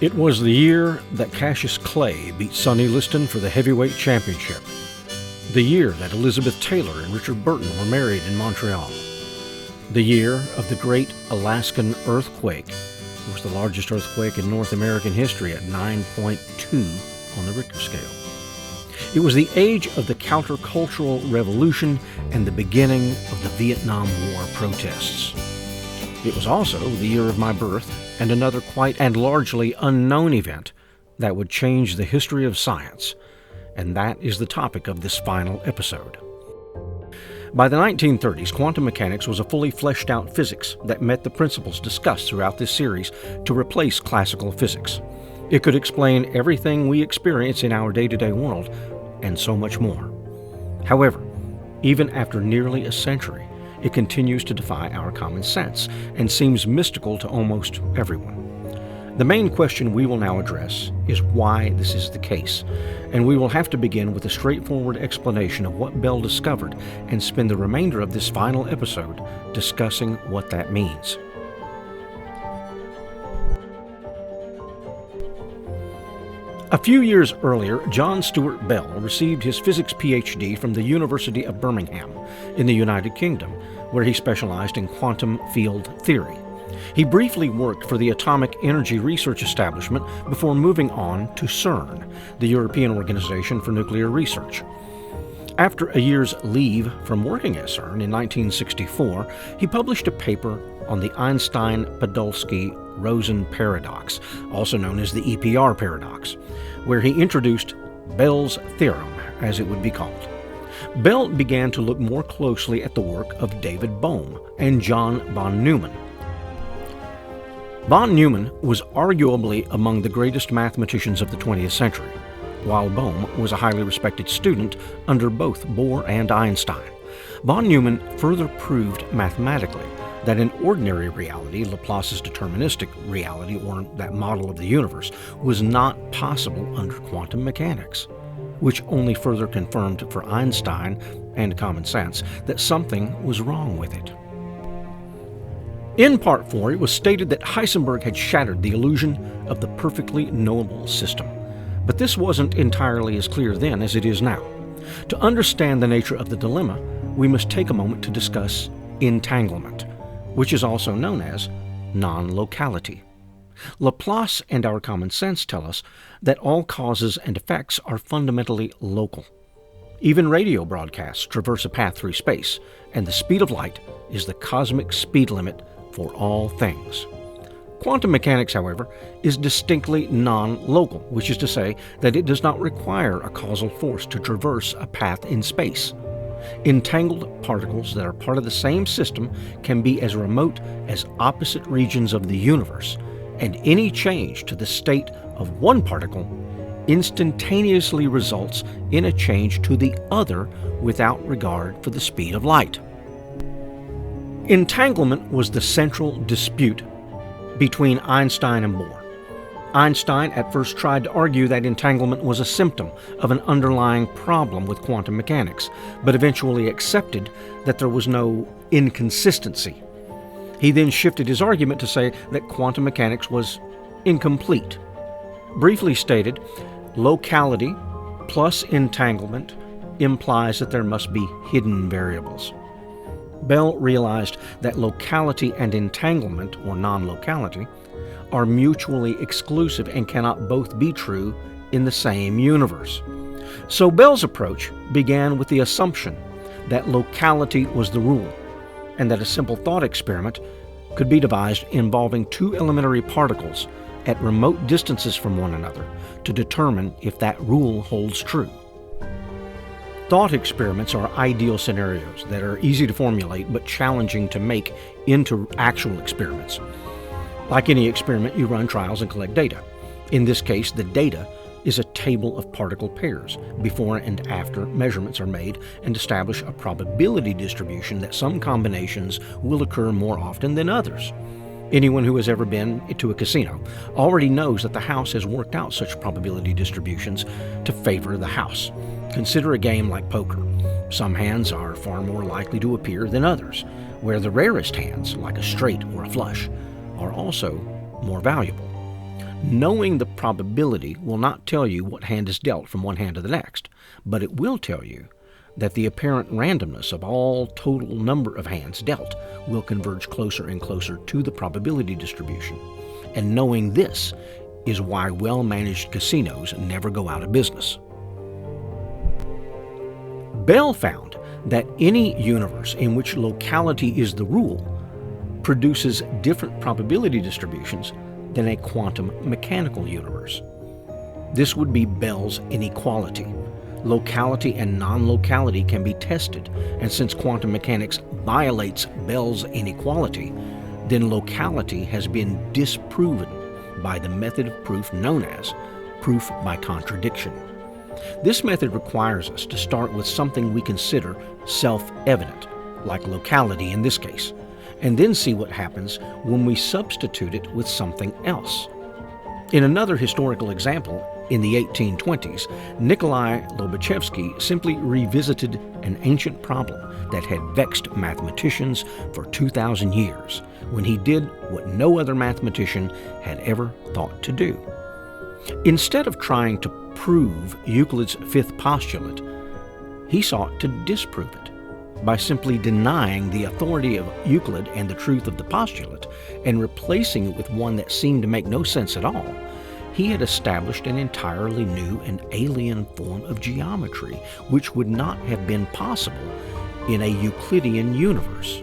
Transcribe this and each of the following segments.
It was the year that Cassius Clay beat Sonny Liston for the heavyweight championship. The year that Elizabeth Taylor and Richard Burton were married in Montreal. The year of the Great Alaskan Earthquake. It was the largest earthquake in North American history at 9.2 on the Richter scale. It was the age of the countercultural revolution and the beginning of the Vietnam War protests. It was also the year of my birth and another quite and largely unknown event that would change the history of science, and that is the topic of this final episode. By the 1930s, quantum mechanics was a fully fleshed out physics that met the principles discussed throughout this series to replace classical physics. It could explain everything we experience in our day-to-day world, and so much more. However, even after nearly a century, it continues to defy our common sense and seems mystical to almost everyone. The main question we will now address is why this is the case, and we will have to begin with a straightforward explanation of what Bell discovered and spend the remainder of this final episode discussing what that means. A few years earlier, John Stuart Bell received his physics PhD from the University of Birmingham in the United Kingdom, where he specialized in quantum field theory. He briefly worked for the Atomic Energy Research Establishment before moving on to CERN, the European Organization for Nuclear Research. After a year's leave from working at CERN in 1964, he published a paper on the Einstein-Podolsky-Rosen paradox, also known as the EPR paradox, where he introduced Bell's theorem, as it would be called. Bell began to look more closely at the work of David Bohm and John von Neumann. Von Neumann was arguably among the greatest mathematicians of the 20th century, while Bohm was a highly respected student under both Bohr and Einstein. Von Neumann further proved mathematically that in ordinary reality, Laplace's deterministic reality, or that model of the universe, was not possible under quantum mechanics, which only further confirmed for Einstein and common sense that something was wrong with it. In Part 4, it was stated that Heisenberg had shattered the illusion of the perfectly knowable system, but this wasn't entirely as clear then as it is now. To understand the nature of the dilemma, we must take a moment to discuss entanglement, which is also known as non-locality. Laplace and our common sense tell us that all causes and effects are fundamentally local. Even radio broadcasts traverse a path through space, and the speed of light is the cosmic speed limit for all things. Quantum mechanics, however, is distinctly non-local, which is to say that it does not require a causal force to traverse a path in space. Entangled particles that are part of the same system can be as remote as opposite regions of the universe, and any change to the state of one particle instantaneously results in a change to the other without regard for the speed of light. Entanglement was the central dispute between Einstein and Bohr. Einstein at first tried to argue that entanglement was a symptom of an underlying problem with quantum mechanics, but eventually accepted that there was no inconsistency. He then shifted his argument to say that quantum mechanics was incomplete. Briefly stated, locality plus entanglement implies that there must be hidden variables. Bell realized that locality and entanglement, or non-locality, are mutually exclusive and cannot both be true in the same universe. So Bell's approach began with the assumption that locality was the rule, and that a simple thought experiment could be devised involving two elementary particles at remote distances from one another to determine if that rule holds true. Thought experiments are ideal scenarios that are easy to formulate but challenging to make into actual experiments. Like any experiment, you run trials and collect data. In this case, the data is a table of particle pairs. Before and after measurements are made and establish a probability distribution that some combinations will occur more often than others. Anyone who has ever been to a casino already knows that the house has worked out such probability distributions to favor the house. Consider a game like poker. Some hands are far more likely to appear than others, where the rarest hands, like a straight or a flush, are also more valuable. Knowing the probability will not tell you what hand is dealt from one hand to the next, but it will tell you that the apparent randomness of all total number of hands dealt will converge closer and closer to the probability distribution. And knowing this is why well-managed casinos never go out of business. Bell found that any universe in which locality is the rule produces different probability distributions than a quantum mechanical universe. This would be Bell's inequality. Locality and non-locality can be tested, and since quantum mechanics violates Bell's inequality, then locality has been disproven by the method of proof known as proof by contradiction. This method requires us to start with something we consider self-evident, like locality in this case, and then see what happens when we substitute it with something else. In another historical example, in the 1820s, Nikolai Lobachevsky simply revisited an ancient problem that had vexed mathematicians for 2,000 years, when he did what no other mathematician had ever thought to do. Instead of trying to prove Euclid's fifth postulate, he sought to disprove it by simply denying the authority of Euclid and the truth of the postulate and replacing it with one that seemed to make no sense at all. He had established an entirely new and alien form of geometry, which would not have been possible in a Euclidean universe.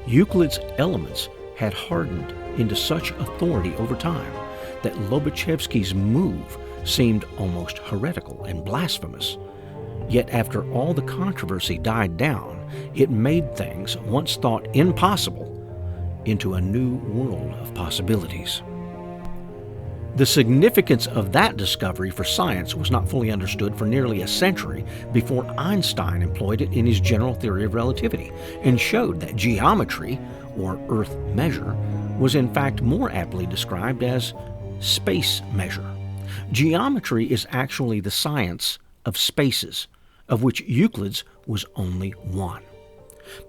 Euclid's elements had hardened into such authority over time that Lobachevsky's move seemed almost heretical and blasphemous. Yet after all the controversy died down, it made things once thought impossible into a new world of possibilities. The significance of that discovery for science was not fully understood for nearly a century before Einstein employed it in his general theory of relativity and showed that geometry, or earth measure, was in fact more aptly described as space measure. Geometry is actually the science of spaces, of which Euclid's was only one.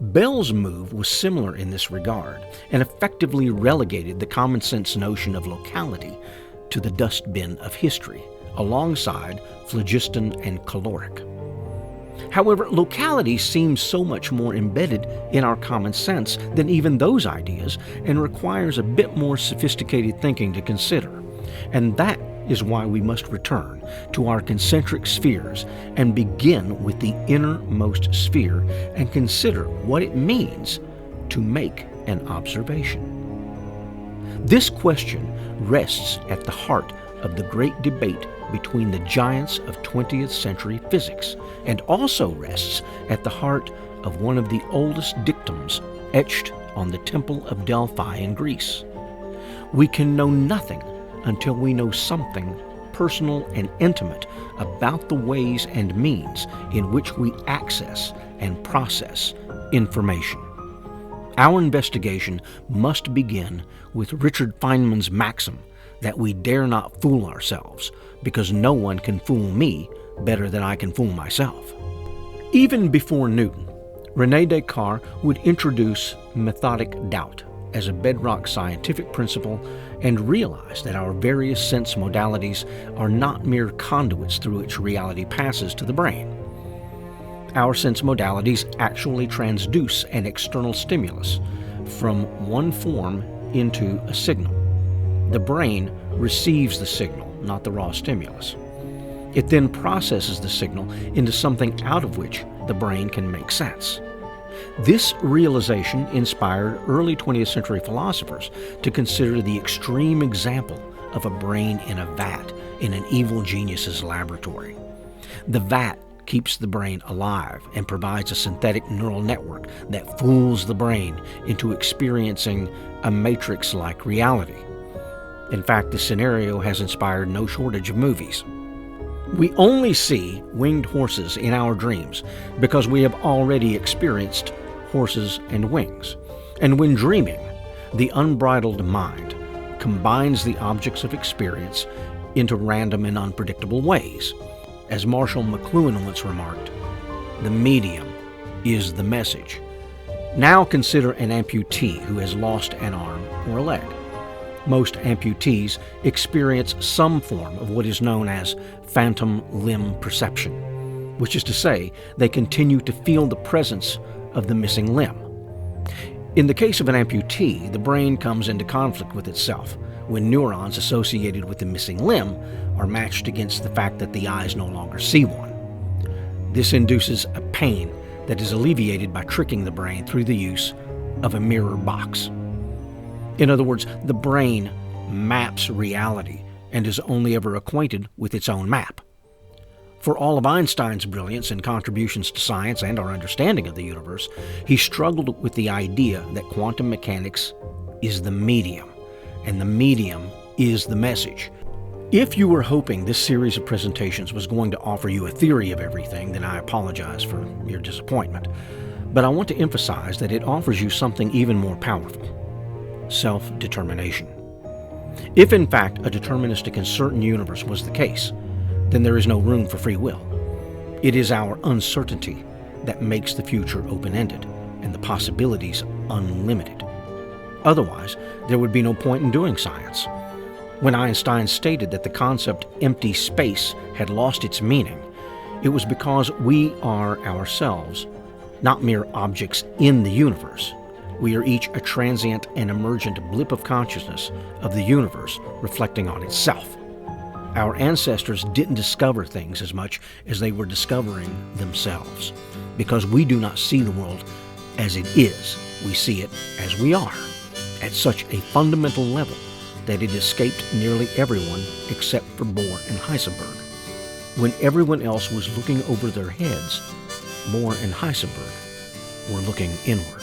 Bell's move was similar in this regard and effectively relegated the common sense notion of locality to the dustbin of history, alongside phlogiston and caloric. However, locality seems so much more embedded in our common sense than even those ideas and requires a bit more sophisticated thinking to consider. And that is why we must return to our concentric spheres and begin with the innermost sphere and consider what it means to make an observation. This question rests at the heart of the great debate between the giants of 20th century physics, and also rests at the heart of one of the oldest dictums etched on the Temple of Delphi in Greece. We can know nothing until we know something personal and intimate about the ways and means in which we access and process information. Our investigation must begin with Richard Feynman's maxim that we dare not fool ourselves, because no one can fool me better than I can fool myself. Even before Newton, René Descartes would introduce methodic doubt as a bedrock scientific principle and realize that our various sense modalities are not mere conduits through which reality passes to the brain. Our sense modalities actually transduce an external stimulus from one form into a signal. The brain receives the signal, not the raw stimulus. It then processes the signal into something out of which the brain can make sense. This realization inspired early 20th century philosophers to consider the extreme example of a brain in a vat in an evil genius's laboratory. The vat keeps the brain alive and provides a synthetic neural network that fools the brain into experiencing a matrix-like reality. In fact, this scenario has inspired no shortage of movies. We only see winged horses in our dreams because we have already experienced horses and wings. And when dreaming, the unbridled mind combines the objects of experience into random and unpredictable ways. As Marshall McLuhan once remarked, the medium is the message. Now consider an amputee who has lost an arm or a leg. Most amputees experience some form of what is known as phantom limb perception, which is to say, they continue to feel the presence of the missing limb. In the case of an amputee, the brain comes into conflict with itself when neurons associated with the missing limb are matched against the fact that the eyes no longer see one. This induces a pain that is alleviated by tricking the brain through the use of a mirror box. In other words, the brain maps reality and is only ever acquainted with its own map. For all of Einstein's brilliance and contributions to science and our understanding of the universe, he struggled with the idea that quantum mechanics is the medium, and the medium is the message. If you were hoping this series of presentations was going to offer you a theory of everything, then I apologize for your disappointment. But I want to emphasize that it offers you something even more powerful: self-determination. If in fact a deterministic and certain universe was the case, then there is no room for free will. It is our uncertainty that makes the future open-ended and the possibilities unlimited. Otherwise, there would be no point in doing science. When Einstein stated that the concept empty space had lost its meaning, it was because we are ourselves, not mere objects in the universe. We are each a transient and emergent blip of consciousness of the universe reflecting on itself. Our ancestors didn't discover things as much as they were discovering themselves, because we do not see the world as it is. We see it as we are, at such a fundamental level that it escaped nearly everyone except for Bohr and Heisenberg. When everyone else was looking over their heads, Bohr and Heisenberg were looking inward.